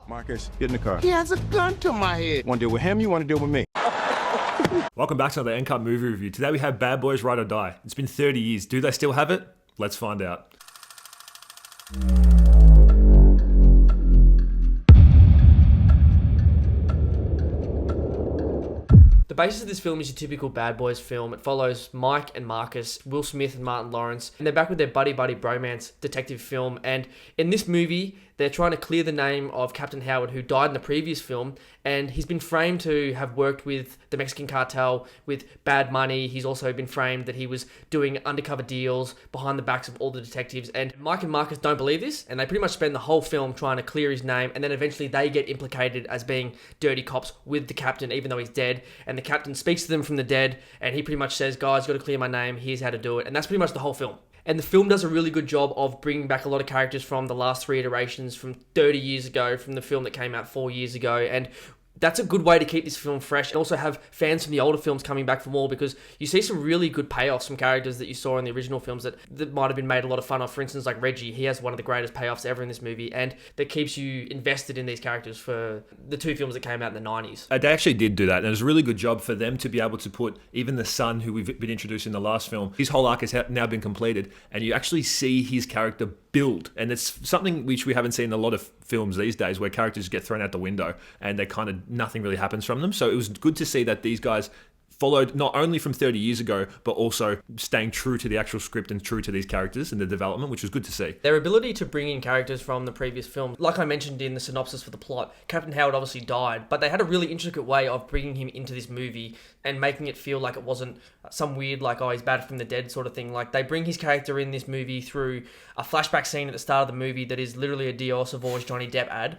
Marcus, get in the car. He has a gun to my head. Want to deal with him? You want to deal with me? Welcome back to another Uncut Movie Review. Today we have Bad Boys Ride or Die. It's been 30 years. Do they still have it? Let's find out. The basis of this film is your typical Bad Boys film. It follows Mike and Marcus, Will Smith and Martin Lawrence, and they're back with their buddy-buddy bromance detective film. And in this movie, they're trying to clear the name of Captain Howard, who died in the previous film, and he's been framed to have worked with the Mexican cartel with bad money. He's also been framed that he was doing undercover deals behind the backs of all the detectives. And Mike and Marcus don't believe this, and they pretty much spend the whole film trying to clear his name, and then eventually they get implicated as being dirty cops with the captain, even though he's dead. And the captain speaks to them from the dead, and he pretty much says, guys, you've got to clear my name, here's how to do it. And that's pretty much the whole film. And the film does a really good job of bringing back a lot of characters from the last three iterations, from 30 years ago, from the film that came out 4 years ago. And that's a good way to keep this film fresh and also have fans from the older films coming back for more, because you see some really good payoffs from characters that you saw in the original films that might have been made a lot of fun of. For instance, like Reggie, he has one of the greatest payoffs ever in this movie, and that keeps you invested in these characters for the two films that came out in the 90s. They actually did do that, and it was a really good job for them to be able to put even the son, who we've been introduced in the last film, his whole arc has now been completed, and you actually see his character build. And it's something which we haven't seen in a lot of films these days, where characters get thrown out the window and they kind of nothing really happens from them. So it was good to see that these guys followed not only from 30 years ago, but also staying true to the actual script and true to these characters and the development, which was good to see. Their ability to bring in characters from the previous film, like I mentioned in the synopsis for the plot, Captain Howard obviously died, but they had a really intricate way of bringing him into this movie and making it feel like it wasn't some weird, like, oh, he's bad from the dead sort of thing. Like, they bring his character in this movie through a flashback scene at the start of the movie that is literally a Dior Sauvage Johnny Depp ad.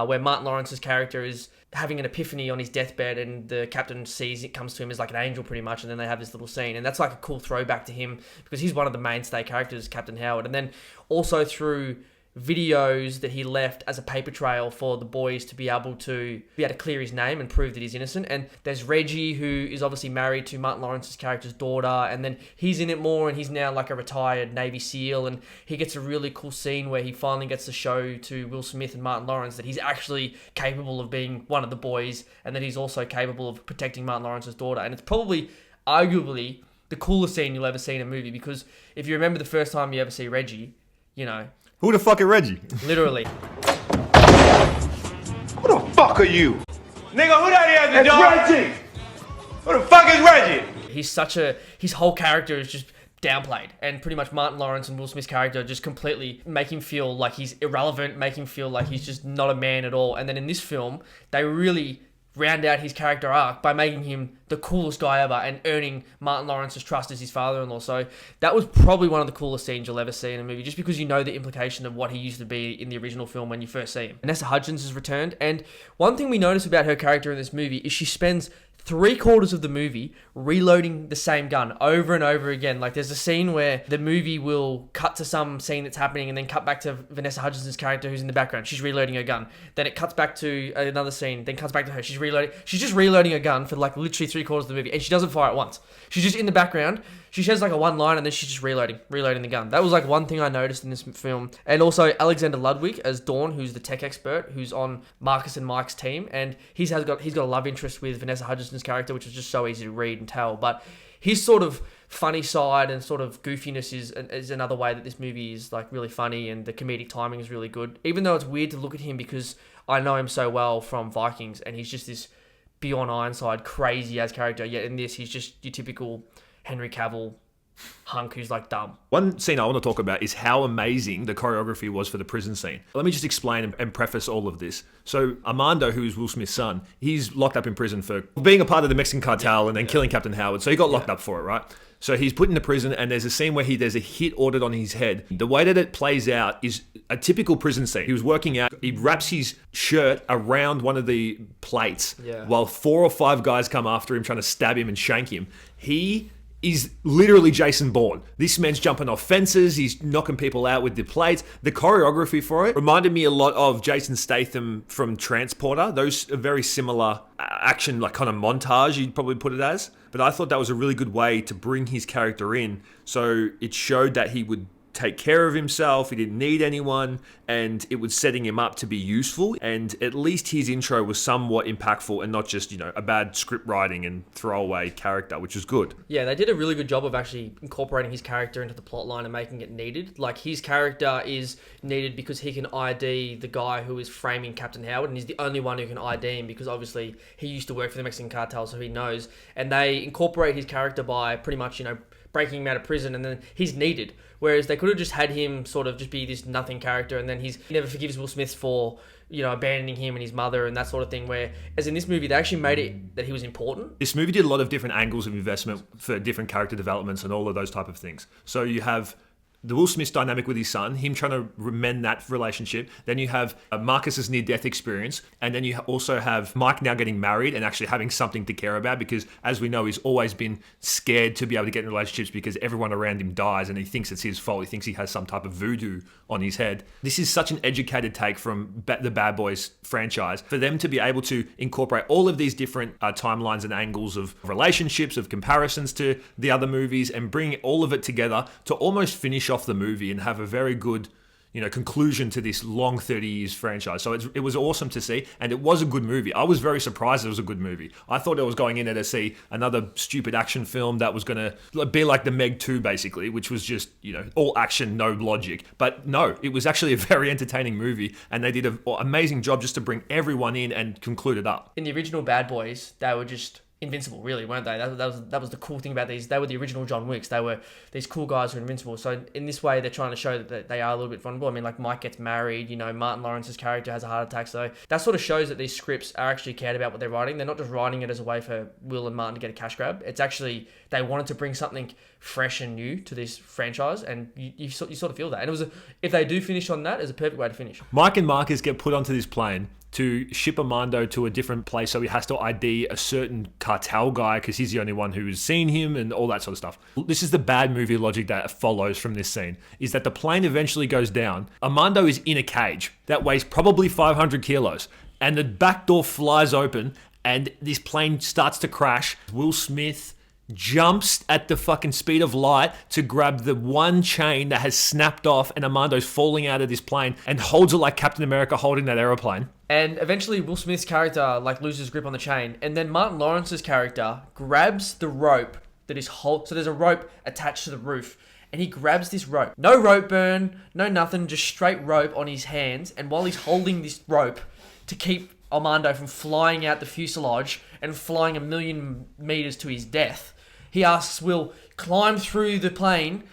Where Martin Lawrence's character is having an epiphany on his deathbed, and the captain sees it, comes to him as like an angel pretty much, and then they have this little scene, and that's like a cool throwback to him because he's one of the mainstay characters, Captain Howard. And then also through videos that he left as a paper trail for the boys to be able to clear his name and prove that he's innocent. And there's Reggie, who is obviously married to Martin Lawrence's character's daughter, and then he's in it more, and he's now like a retired Navy SEAL, and he gets a really cool scene where he finally gets to show to Will Smith and Martin Lawrence that he's actually capable of being one of the boys, and that he's also capable of protecting Martin Lawrence's daughter. And it's probably, arguably, the coolest scene you'll ever see in a movie, because if you remember the first time you ever see Reggie, you know, Who the fuck is Reggie? literally. Who the fuck are you? Nigga, who that is, It's dog? Reggie! Who the fuck is Reggie? His whole character is just downplayed, and pretty much Martin Lawrence and Will Smith's character just completely make him feel like he's irrelevant, make him feel like he's just not a man at all. And then in this film, they really round out his character arc by making him the coolest guy ever and earning Martin Lawrence's trust as his father-in-law. So that was probably one of the coolest scenes you'll ever see in a movie, just because you know the implication of what he used to be in the original film when you first see him. Vanessa Hudgens has returned, and one thing we notice about her character in this movie is she spends 3/4 of the movie reloading the same gun over and over again. Like, there's a scene where the movie will cut to some scene that's happening and then cut back to Vanessa Hudgens' character who's in the background. She's reloading her gun. Then it cuts back to another scene, then cuts back to her. She's reloading. She's just reloading her gun for like literally 3/4 of the movie, and she doesn't fire it once. She's just in the background. She says like a one line, and then she's just reloading the gun. That was like one thing I noticed in this film. And also Alexander Ludwig as Dawn, who's the tech expert, who's on Marcus and Mike's team, and he's got a love interest with Vanessa Hudgens' character, which is just so easy to read and tell. But his sort of funny side and sort of goofiness is another way that this movie is like really funny, and the comedic timing is really good. Even though it's weird to look at him because I know him so well from Vikings, and he's just this Beyond Ironside crazy as character. Yet in this, he's just your typical Henry Cavill hunk who's like dumb. One scene I want to talk about is how amazing the choreography was for the prison scene. Let me just explain and preface all of this. So Armando, who is Will Smith's son, he's locked up in prison for being a part of the Mexican cartel and then killing Captain Howard. So he got locked up for it, right? So he's put into prison, and there's a scene where there's a hit ordered on his head. The way that it plays out is a typical prison scene. He was working out, he wraps his shirt around one of the plates while 4 or 5 guys come after him trying to stab him and shank him. He is literally Jason Bourne. This man's jumping off fences, he's knocking people out with the plates. The choreography for it reminded me a lot of Jason Statham from Transporter. Those are very similar action, like kind of montage, you'd probably put it as. But I thought that was a really good way to bring his character in, so it showed that he would take care of himself. He didn't need anyone, and it was setting him up to be useful. And at least his intro was somewhat impactful and not just, a bad script writing and throwaway character, which was good. Yeah, they did a really good job of actually incorporating his character into the plot line and making it needed. Like, his character is needed because he can ID the guy who is framing Captain Howard, and he's the only one who can ID him because obviously he used to work for the Mexican cartel, so he knows. And they incorporate his character by pretty much, breaking him out of prison, and then he's needed. Whereas they could have just had him sort of just be this nothing character, and then he never forgives Will Smith for, abandoning him and his mother and that sort of thing. Whereas in this movie, they actually made it that he was important. This movie did a lot of different angles of investment for different character developments and all of those type of things. So you have the Will Smith dynamic with his son, him trying to mend that relationship. Then you have Marcus's near-death experience. And then you also have Mike now getting married and actually having something to care about because, as we know, he's always been scared to be able to get in relationships because everyone around him dies and he thinks it's his fault. He thinks he has some type of voodoo on his head. This is such an educated take from the Bad Boys franchise. For them to be able to incorporate all of these different timelines and angles of relationships, of comparisons to the other movies, and bring all of it together to almost finish off the movie and have a very good conclusion to this long 30 years franchise. So it was awesome to see, and it was a good movie. I was very surprised it was a good movie. I thought I was going in there to see another stupid action film that was going to be like the Meg 2 basically, which was just all action, no logic. But no, it was actually a very entertaining movie, and they did an amazing job just to bring everyone in and conclude it up. In the original Bad Boys, they were just invincible, really, weren't they? That was the cool thing about these. They were the original John Wicks. They were these cool guys who were invincible. So in this way, they're trying to show that they are a little bit vulnerable. I mean, like Mike gets married. Martin Lawrence's character has a heart attack. So that sort of shows that these scripts are actually cared about what they're writing. They're not just writing it as a way for Will and Martin to get a cash grab. It's actually they wanted to bring something fresh and new to this franchise, and you sort of feel that. And if they do finish on that, it's a perfect way to finish. Mike and Marcus get put onto this plane to ship Armando to a different place, so he has to ID a certain cartel guy because he's the only one who has seen him and all that sort of stuff. This is the bad movie logic that follows from this scene, is that the plane eventually goes down. Armando is in a cage that weighs probably 500 kilos, and the back door flies open, and this plane starts to crash. Will Smith jumps at the fucking speed of light to grab the one chain that has snapped off, and Armando's falling out of this plane and holds it like Captain America holding that aeroplane. And eventually Will Smith's character loses grip on the chain, and then Martin Lawrence's character grabs the rope that is so there's a rope attached to the roof, and he grabs this rope. No rope burn, no nothing, just straight rope on his hands, and while he's holding this rope to keep Armando from flying out the fuselage and flying 1,000,000 meters to his death, he asks Will, climb through the plane,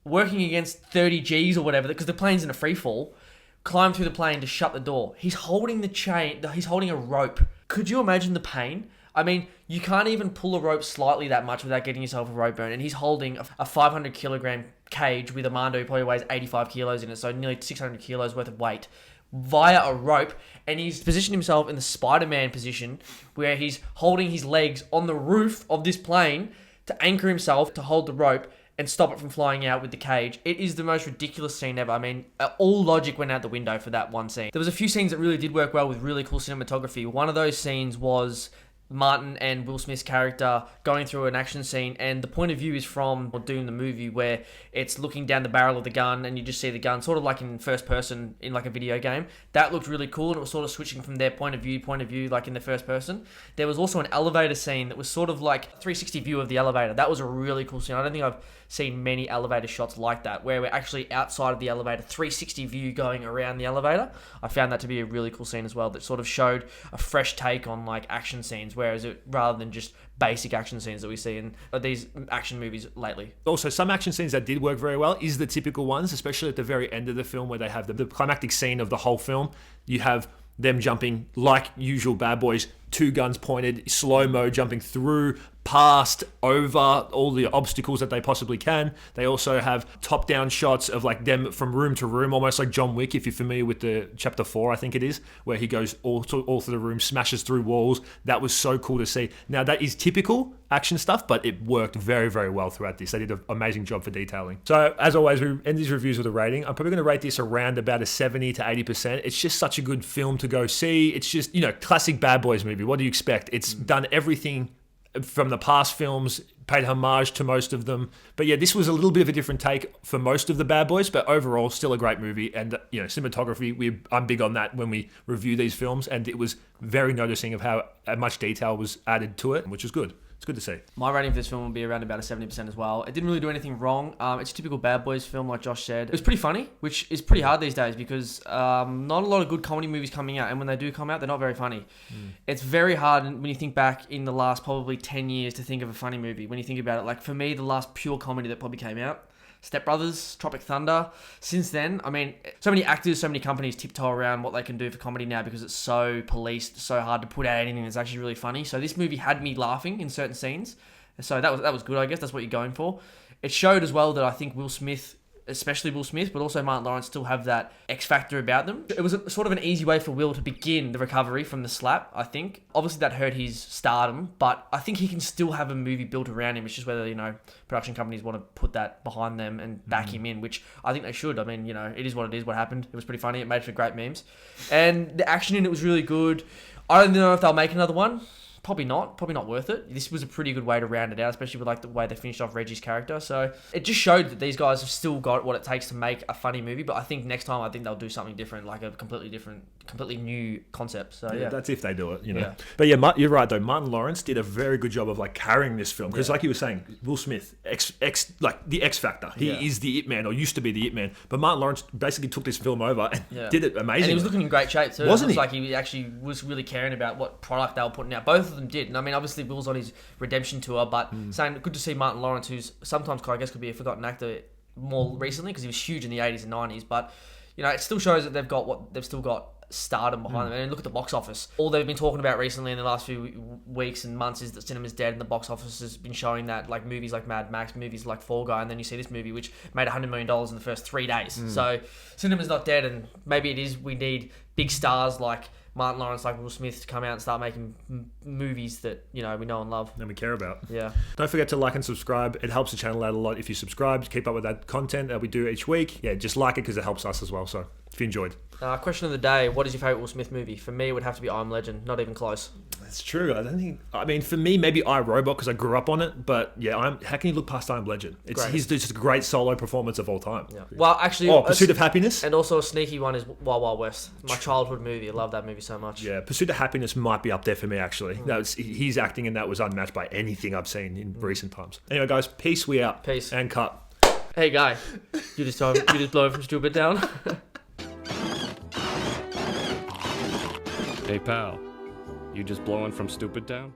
working against 30 Gs or whatever, because the plane's in a free fall, climb through the plane to shut the door. He's holding the chain, he's holding a rope. Could you imagine the pain? I mean, you can't even pull a rope slightly that much without getting yourself a rope burn, and he's holding a 500 kilogram cage with Armando who probably weighs 85 kilos in it, so nearly 600 kilos worth of weight, via a rope, and he's positioned himself in the Spider-Man position where he's holding his legs on the roof of this plane to anchor himself to hold the rope and stop it from flying out with the cage. It is the most ridiculous scene ever. I mean, all logic went out the window for that one scene. There was a few scenes that really did work well with really cool cinematography. One of those scenes was Martin and Will Smith's character going through an action scene, and the point of view is from Doom the movie, where it's looking down the barrel of the gun and you just see the gun sort of like in first person in like a video game. That looked really cool, and it was sort of switching from their point of view like in the first person. There was also an elevator scene that was sort of like a 360 view of the elevator. That was a really cool scene. I don't think I've seen many elevator shots like that, where we're actually outside of the elevator, 360 view going around the elevator. I found that to be a really cool scene as well, that sort of showed a fresh take on like action scenes, whereas rather than just basic action scenes that we see in these action movies lately. Also, some action scenes that did work very well is the typical ones, especially at the very end of the film where they have the climactic scene of the whole film. You have them jumping like usual Bad Boys, 2 guns pointed, slow-mo, jumping through, past, over all the obstacles that they possibly can. They also have top-down shots of like them from room to room, almost like John Wick, if you're familiar with the chapter 4, I think it is, where he goes all through the room, smashes through walls. That was so cool to see. Now, that is typical action stuff, but it worked very, very well throughout this. They did an amazing job for detailing. So, as always, we end these reviews with a rating. I'm probably going to rate this around about a 70 to 80%. It's just such a good film to go see. It's just, classic Bad Boys movie. What do you expect? It's done everything from the past films paid homage to most of them. But yeah, this was a little bit of a different take for most of the Bad Boys, but overall still a great movie. And cinematography, I'm big on that when we review these films, and it was very noticing of how much detail was added to it, which is good. It's good to see. My rating for this film will be around about a 70% as well. It didn't really do anything wrong. It's a typical Bad Boys film, like Josh said. It was pretty funny, which is pretty hard these days because not a lot of good comedy movies coming out, and when they do come out, they're not very funny. It's very hard when you think back in the last probably 10 years to think of a funny movie. When you think about it, like for me, the last pure comedy that probably came out, Step Brothers, Tropic Thunder. Since then, I mean, so many actors, so many companies tiptoe around what they can do for comedy now because it's so policed, so hard to put out anything that's actually really funny. So this movie had me laughing in certain scenes. So that was good, I guess. That's what you're going for. It showed as well that I think Will Smith, especially Will Smith, but also Martin Lawrence, still have that X factor about them. It was sort of an easy way for Will to begin the recovery from the slap, I think. Obviously, that hurt his stardom, but I think he can still have a movie built around him. It's just whether, production companies want to put that behind them and back him in, which I think they should. I mean, it is what it is, what happened. It was pretty funny. It made for great memes. And the action in it was really good. I don't know if they'll make another one. Probably not worth it. This was a pretty good way to round it out, especially with the way they finished off Reggie's character. So it just showed that these guys have still got what it takes to make a funny movie. But I think next time, they'll do something different, like a completely new concept. So yeah, that's if they do it, Yeah. But yeah, you're right though. Martin Lawrence did a very good job of carrying this film because, like you were saying, Will Smith, the X factor. He is the It Man, or used to be the It Man. But Martin Lawrence basically took this film over and did it amazingly. And he was looking in great shape too. Wasn't it looks he? like he actually was really caring about what product they were putting out. Both of them did. And I mean, obviously Will's on his redemption tour, but saying good to see Martin Lawrence, who's sometimes I guess could be a forgotten actor more recently because he was huge in the 80s and 90s. But it still shows that they've still got stardom behind them. And look at the box office. All they've been talking about recently in the last few weeks and months is that cinema's dead, and the box office has been showing that, like movies like Mad Max, movies like Fall Guy, and then you see this movie which made $100 million in the first 3 days. So cinema's not dead, and maybe it is. We need big stars like Martin Lawrence, like Will Smith, to come out and start making movies that we know and love and we care about. Yeah. Don't forget to like and subscribe. It helps the channel out a lot if you subscribe. Keep up with that content that we do each week. Yeah, just like it because it helps us as well. So if you enjoyed. Question of the day: what is your favorite Will Smith movie? For me, it would have to be I'm Legend. Not even close. That's true. I mean, for me, maybe I, Robot, because I grew up on it. But yeah, how can you look past I Am Legend? He's just a great solo performance of all time. Yeah. Well, actually, Pursuit of Happiness, and also a sneaky one is Wild Wild West. My childhood movie. I love that movie so much. Yeah, Pursuit of Happiness might be up there for me. Actually, his acting in that was unmatched by anything I've seen in recent times. Anyway, guys, peace. We out. Peace And cut. Hey, guy, you just blow from stupid down. Hey pal, you just blowing from stupid down?